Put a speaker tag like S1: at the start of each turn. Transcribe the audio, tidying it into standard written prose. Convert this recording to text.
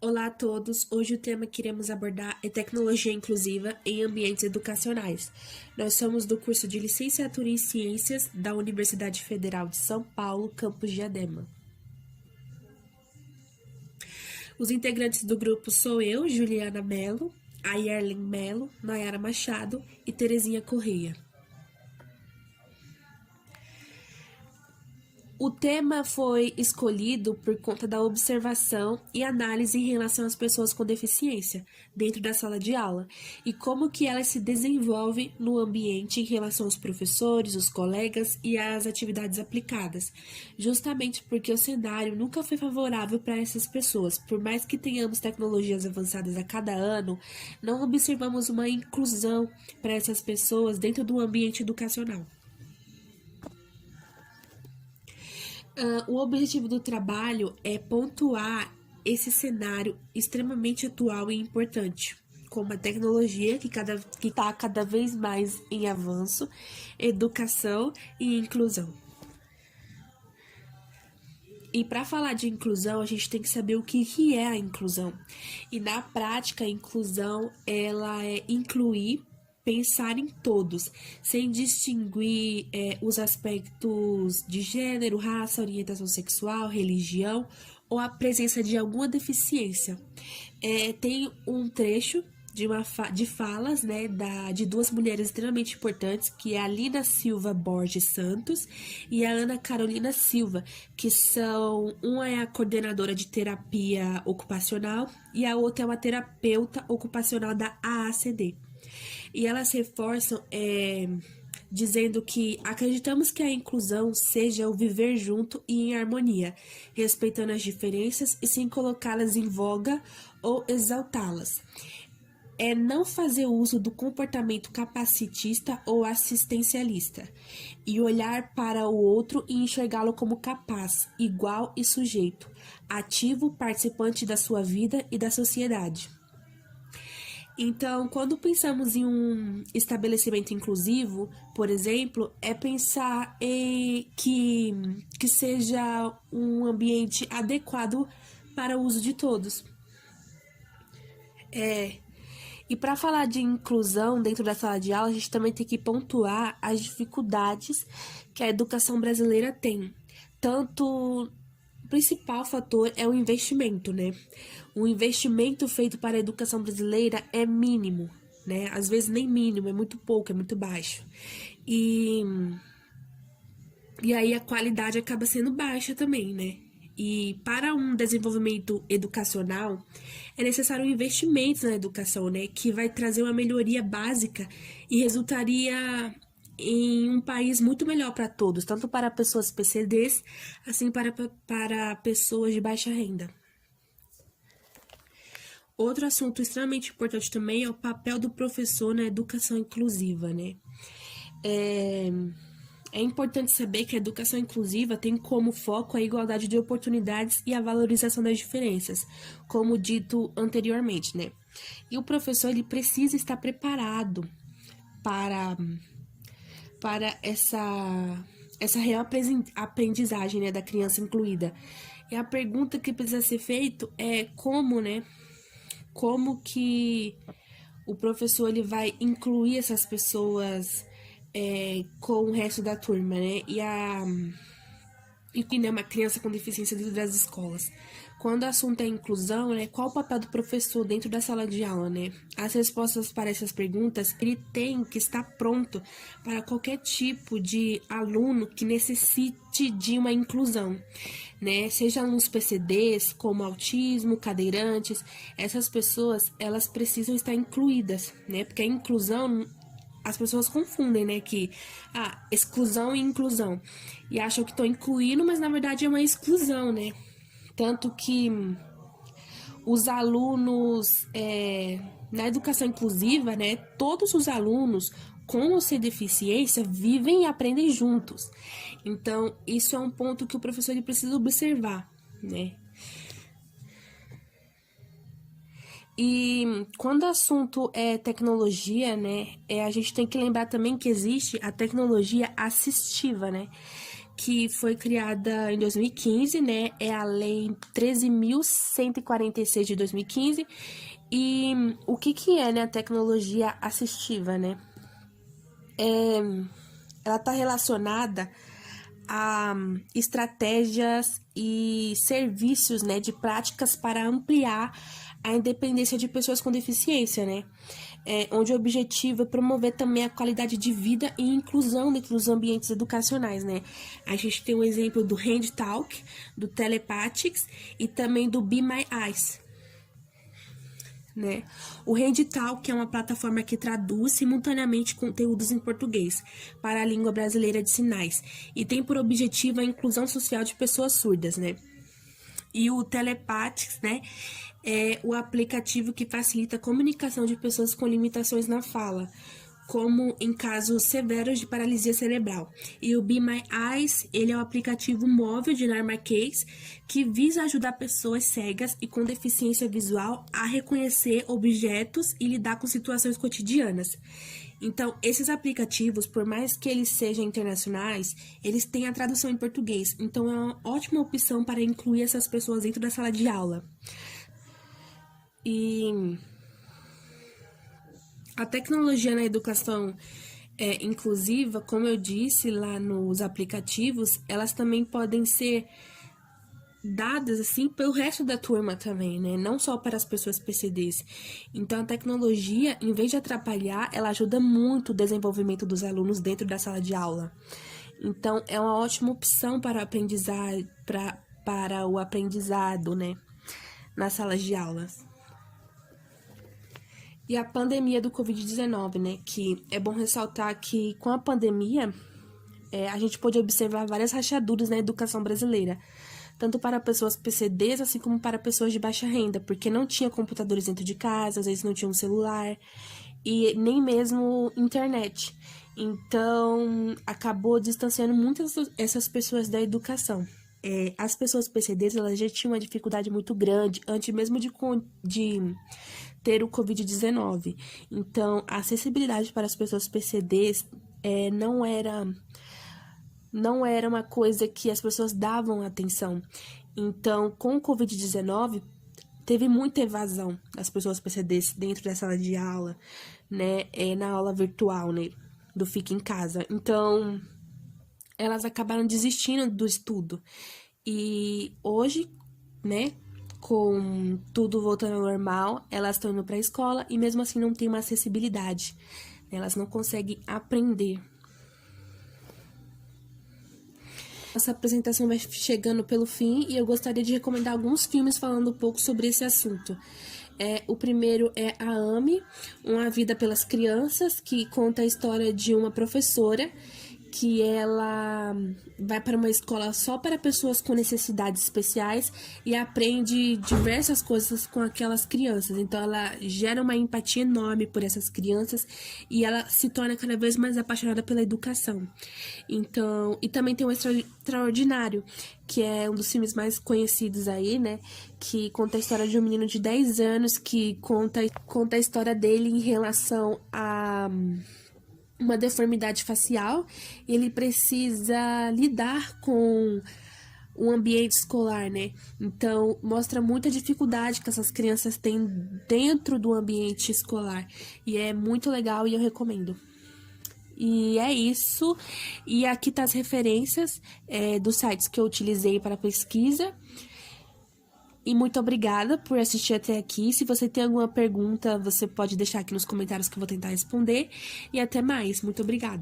S1: Olá a todos! Hoje o tema que iremos abordar é tecnologia inclusiva em ambientes educacionais. Nós somos do curso de Licenciatura em Ciências da Universidade Federal de São Paulo, campus Diadema. Os integrantes do grupo sou eu, Juliana Mello, a Yerlen Mello, Nayara Machado e Terezinha Correia. O tema foi escolhido por conta da observação e análise em relação às pessoas com deficiência dentro da sala de aula e como que elas se desenvolvem no ambiente em relação aos professores, os colegas e às atividades aplicadas, justamente porque o cenário nunca foi favorável para essas pessoas. Por mais que tenhamos tecnologias avançadas a cada ano, não observamos uma inclusão para essas pessoas dentro do ambiente educacional. O objetivo do trabalho é pontuar esse cenário extremamente atual e importante, como a tecnologia que está cada vez mais em avanço, educação e inclusão. E para falar de inclusão, a gente tem que saber o que é a inclusão. E na prática, a inclusão ela é incluir, pensar em todos, sem distinguir os aspectos de gênero, raça, orientação sexual, religião ou a presença de alguma deficiência. Tem um trecho de falas, né, de duas mulheres extremamente importantes, que é a Lina Silva Borges Santos e a Ana Carolina Silva, que uma é a coordenadora de terapia ocupacional e a outra é uma terapeuta ocupacional da AACD. E elas reforçam dizendo que acreditamos que a inclusão seja o viver junto e em harmonia, respeitando as diferenças e sem colocá-las em voga ou exaltá-las. É não fazer uso do comportamento capacitista ou assistencialista, e olhar para o outro e enxergá-lo como capaz, igual e sujeito, ativo, participante da sua vida e da sociedade. Então, quando pensamos em um estabelecimento inclusivo, por exemplo, é pensar que seja um ambiente adequado para o uso de todos. E para falar de inclusão dentro da sala de aula, a gente também tem que pontuar as dificuldades que a educação brasileira tem. Tanto o principal fator é o investimento, né? O investimento feito para a educação brasileira é mínimo, né? Às vezes nem mínimo, é muito pouco, é muito baixo. E aí a qualidade acaba sendo baixa também, né? E para um desenvolvimento educacional, é necessário um investimento na educação, né? Que vai trazer uma melhoria básica e resultaria em um país muito melhor para todos, tanto para pessoas PCDs, assim para pessoas de baixa renda. Outro assunto extremamente importante também é o papel do professor na educação inclusiva, né? É importante saber que a educação inclusiva tem como foco a igualdade de oportunidades e a valorização das diferenças, como dito anteriormente, né? E o professor ele precisa estar preparado para essa real aprendizagem, né, da criança incluída. E a pergunta que precisa ser feita é como, né? Como que o professor ele vai incluir essas pessoas com o resto da turma, né? E né, uma criança com deficiência dentro das escolas. Quando o assunto é inclusão, né, qual o papel do professor dentro da sala de aula, né? As respostas para essas perguntas, ele tem que estar pronto para qualquer tipo de aluno que necessite de uma inclusão, né? Seja alunos PCDs, como autismo, cadeirantes, essas pessoas, elas precisam estar incluídas, né? Porque a inclusão as pessoas confundem, né, que exclusão e inclusão, e acham que estão incluindo, mas na verdade é uma exclusão, né? Tanto que os alunos na educação inclusiva, né, todos os alunos com ou sem deficiência vivem e aprendem juntos. Então, isso é um ponto que o professor ele precisa observar, né? E quando o assunto é tecnologia, né, a gente tem que lembrar também que existe a tecnologia assistiva, né, que foi criada em 2015, né? É a Lei 13.146 de 2015. E o que é, né, a tecnologia assistiva, né? Ela está relacionada a estratégias e serviços, né, de práticas para ampliar a independência de pessoas com deficiência, né? Onde o objetivo é promover também a qualidade de vida e inclusão dentro dos ambientes educacionais, né? A gente tem um exemplo do Hand Talk, do Telepathics e também do Be My Eyes, né? O Rendital, que é uma plataforma que traduz simultaneamente conteúdos em português para a língua brasileira de sinais e tem por objetivo a inclusão social de pessoas surdas, né? E o Telepathics, né, é o aplicativo que facilita a comunicação de pessoas com limitações na fala, como em casos severos de paralisia cerebral. E o Be My Eyes, ele é um aplicativo móvel dinamarquês que visa ajudar pessoas cegas e com deficiência visual a reconhecer objetos e lidar com situações cotidianas. Então, esses aplicativos, por mais que eles sejam internacionais, eles têm a tradução em português. Então, é uma ótima opção para incluir essas pessoas dentro da sala de aula. E a tecnologia na educação inclusiva, como eu disse lá nos aplicativos, elas também podem ser dadas assim pelo resto da turma também, né? Não só para as pessoas PCDs. Então a tecnologia, em vez de atrapalhar, ela ajuda muito o desenvolvimento dos alunos dentro da sala de aula. Então é uma ótima opção para o aprendizado, né? Nas salas de aulas. E a pandemia do Covid-19, né? Que é bom ressaltar que com a pandemia a gente pôde observar várias rachaduras na educação brasileira, tanto para pessoas PCDs, assim como para pessoas de baixa renda, porque não tinha computadores dentro de casa, às vezes não tinha um celular e nem mesmo internet. Então, acabou distanciando muitas essas pessoas da educação. As pessoas PCDs, elas já tinham uma dificuldade muito grande antes mesmo de ter o Covid-19. Então, a acessibilidade para as pessoas PCDs não era uma coisa que as pessoas davam atenção. Então, com o Covid-19, teve muita evasão das pessoas PCDs dentro da sala de aula, né? Na aula virtual, né? Do Fica em Casa. Então, elas acabaram desistindo do estudo. E hoje, né? Com tudo voltando ao normal, elas estão indo para a escola e mesmo assim não tem uma acessibilidade. Elas não conseguem aprender. Essa apresentação vai chegando pelo fim e eu gostaria de recomendar alguns filmes falando um pouco sobre esse assunto. O primeiro é A AME, Uma Vida pelas Crianças, que conta a história de uma professora que ela vai para uma escola só para pessoas com necessidades especiais e aprende diversas coisas com aquelas crianças. Então, ela gera uma empatia enorme por essas crianças e ela se torna cada vez mais apaixonada pela educação. Então, e também tem o Extraordinário, que é um dos filmes mais conhecidos aí, né? Que conta a história de um menino de 10 anos que conta a história dele em relação a uma deformidade facial, e ele precisa lidar com o ambiente escolar, né? Então, mostra muita dificuldade que essas crianças têm dentro do ambiente escolar. E é muito legal e eu recomendo. E é isso. E aqui tá as referências dos sites que eu utilizei para pesquisa. E muito obrigada por assistir até aqui. Se você tem alguma pergunta, você pode deixar aqui nos comentários que eu vou tentar responder. E até mais. Muito obrigada.